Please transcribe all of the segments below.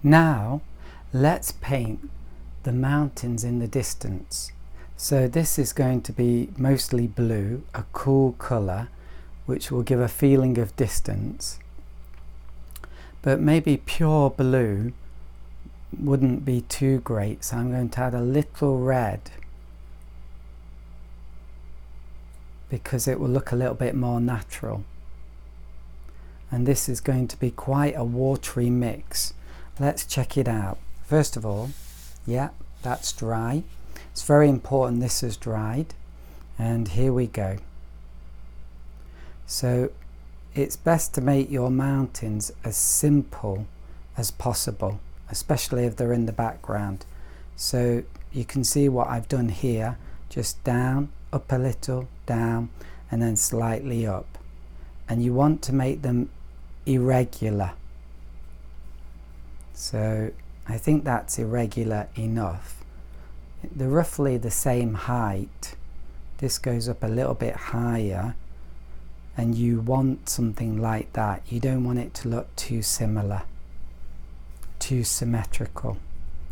Now let's paint the mountains in the distance. So this is going to be mostly blue, a cool colour, which will give a feeling of distance. But maybe pure blue wouldn't be too great, so I'm going to add a little red because it will look a little bit more natural. And this is going to be quite a watery mix. Let's check it out. First of all, yeah, that's dry. It's very important this is dried. And here we go. So it's best to make your mountains as simple as possible, especially if they're in the background. So you can see what I've done here, just down, up a little, down, and then slightly up. And you want to make them irregular. So I think that's irregular enough. They're roughly the same height. This goes up a little bit higher, and you want something like that. You don't want it to look too similar, too symmetrical.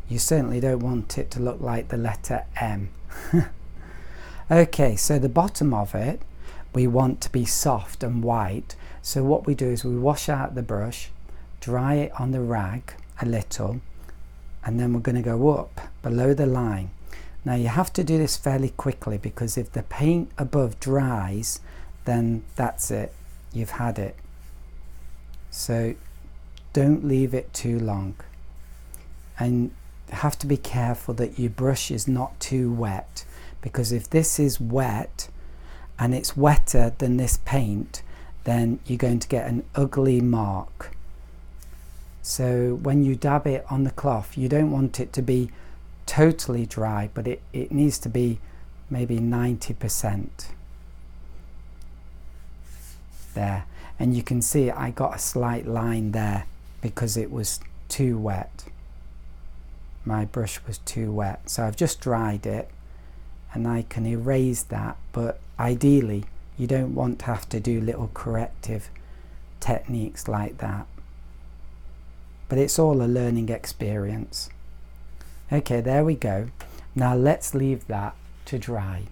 You certainly don't want it to look like the letter M. Okay, so the bottom of it we want to be soft and white. So what we do is we wash out the brush, dry it on the rag a little, and then we're going to go up below the line. Now you have to do this fairly quickly, because if the paint above dries, then that's it, you've had it. So don't leave it too long, and have to be careful that your brush is not too wet, because if this is wet and it's wetter than this paint, then you're going to get an ugly mark. So when you dab it on the cloth, you don't want it to be totally dry, but it needs to be maybe 90%. There, and you can see I got a slight line there because it was too wet. My brush was too wet, so I've just dried it and I can erase that, but ideally you don't want to have to do little corrective techniques like that. But it's all a learning experience. Okay, there we go. Now let's leave that to dry.